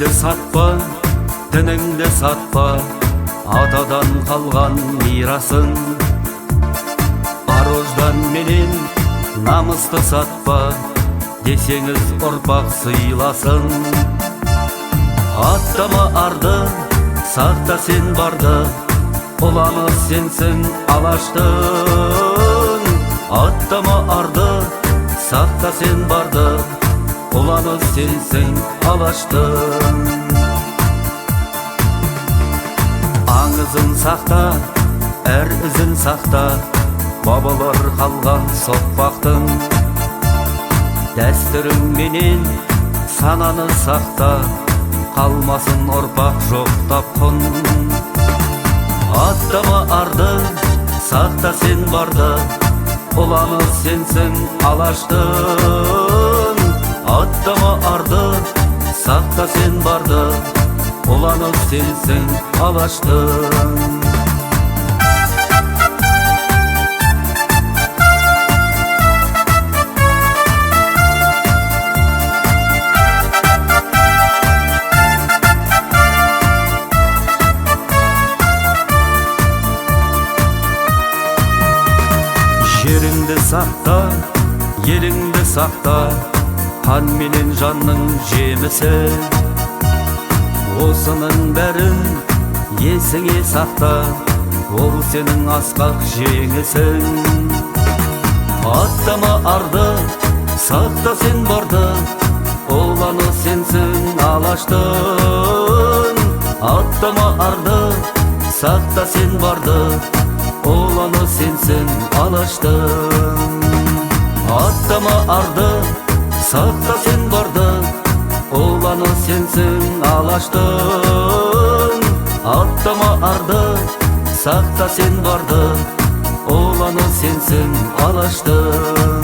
Жеріңді сатпа, дініңді сатпа, атадан қалған мирасың. Ар-ождан менен намысты сатпа, десеңіз ұрпақ сыйласын. Аттама арды, сақта сен барды, ұланы сенсің алаштың. Аттама арды, сақта сен барды, ұланы сенсің алаштың. Аңызын сақта, әр ізін сақта, бабалар қалған соқпақтың. Дәстүрің менен сананы сақта, қалмасын ұрпақ жоқ тапқын. Аттама арды, сақта сен барды, ұланы сенсің алаштың. Аттама арды, сақта сен барды, ұланы сенсің алаштың. Жеріңді сақта, еліңді сақта, қан менен жанның жемісі. Осының бәрін есіңе сақта, ол сенің асқақ жеңісің. Аттама арды, сақта сен барды, ұланы сенсің алаштың. Аттама арды, сақта сен барды, ұланы сенсің алаштың. Аттама арды, сақта сен барды, ұланы сенсің алаштың. Аттама арды, сақта сен барды, ұланы сенсің алаштың.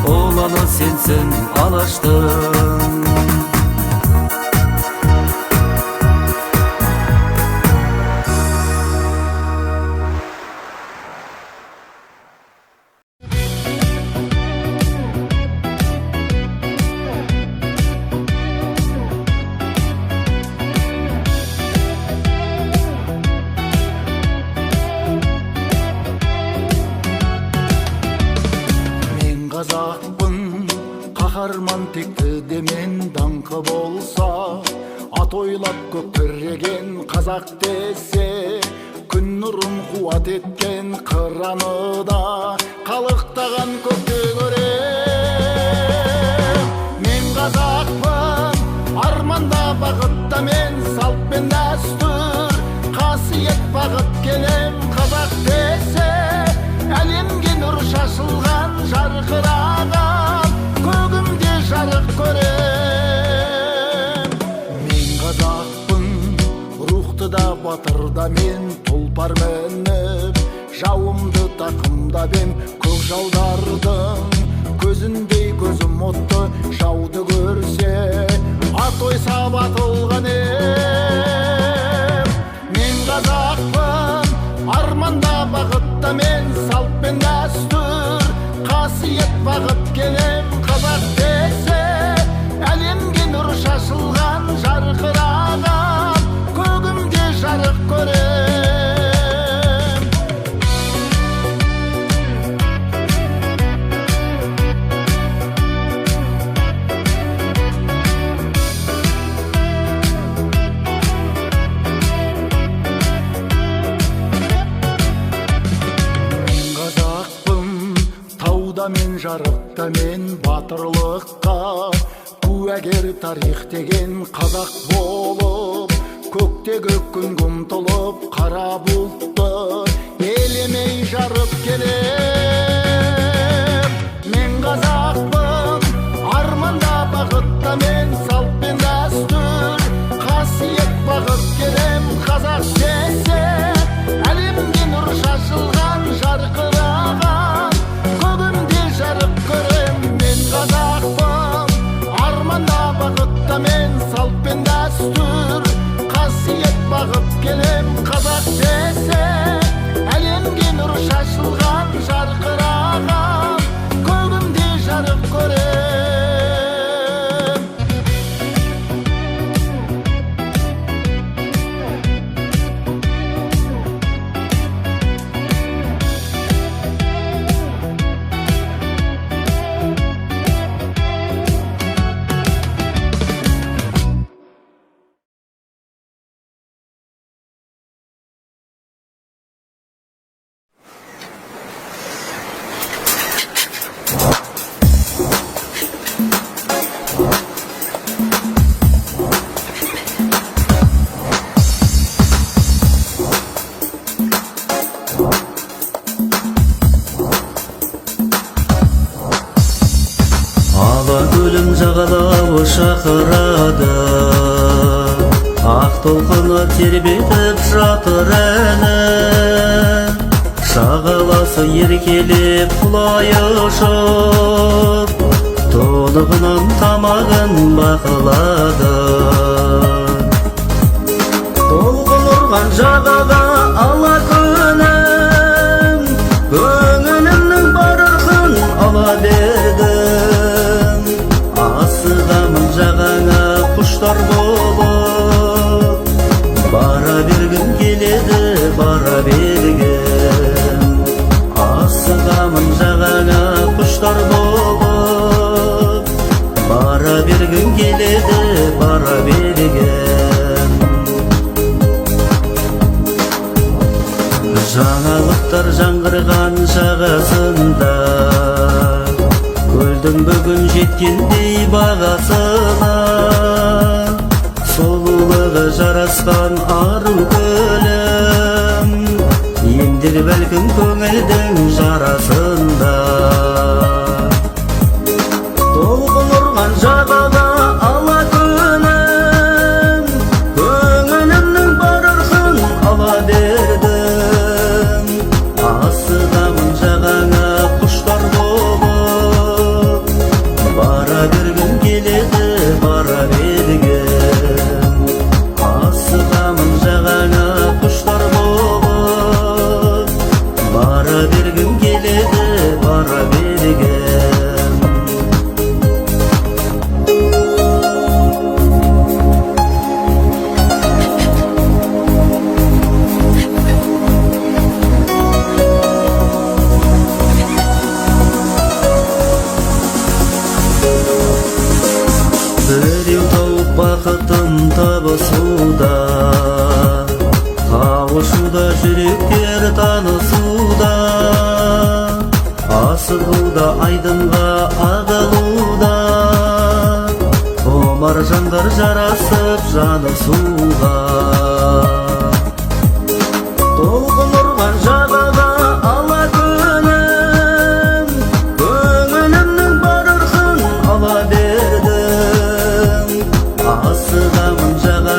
Ұланы сенсің алаштың. Қазақпын, қаһарман текті демен даңқы болса, ат ойлап көк тіреген қазақ десе, күн нұрын қуат еткен қыраныда қалықтаған көкте көрем. Мен қазақпын, арманда бақытта мен, салт пен дәстүр қасиет бағыт келем. Қазақ десе әлемге нұр шашылған, жарқыраған көгімде жарық көрем. Мен қазақпын, рухты да батырда мен, тұлпар мініп жауымды тақымдап ем. Көкжалдардың көзіндей көзім отты, жауды көрсе ат ойса батылған ем. Мен қазақпын, арманда бақытта мен, салт пен дәстүр қасиет бағыт келем. Қазақ десе әлемге нұр шашылған, жарқыраған көгімде жарық көрем. Мен жарықта мен, батырлыққа куәгер тарих деген қазақ болып, көктегі күнге ұмтылып қара бұлтты елемей жарып келем. Мен қазақпын, арманда бақытта мен, салт пен дәстүр қасиет бағыт келем. Қазақ десе әлемге нұр шашылған, жарқыраған көгімде жарық көрем. Мен қазақпын, арманда бақытта мен, салт пен дәстүр қасиет бағыт келем. Қазақ десе әлемге нұр шашылған, жарқыраған шақырады, ақ толқыны тербетіп жатыр әні. Шағаласы еркелеп құлай ұшып, толығынан тамағын бақылады. Толқын ұрған жағаға ала күнім, көңілімнің бар ырқын ала бердім. Асығамын жағаңа құштар болып, бара бергім келеді, бара бергім. Асығамын жағаңа құштар болып, бара бергім келеді, бара бергім. Жаңалықтар жаңғырған жағасында, көлдің бүгін жеткендей бағасына. Сұлулығы жарасқан ару көлім, емдер бәлкім көңілдің жарасында. Толқын ұрған жағаға ала күнім, көңілімнің бар ырқын ала бердім. Асығамын жағаңа құштар болып, бара бергім келеді, бара бергім. Асығамын жағаңа құштар болып, бара бергім келеді, бара бергім. Біреу тауып бақытын табысуда, қауышуда жүректер танысуда. Асығуда айдынға ағылуда, омар жандар жарасып жанысуға. Толқын ұрған жағаға ала күнім, көңілімнің бар ырқын ала бердім. Асығамын жағаға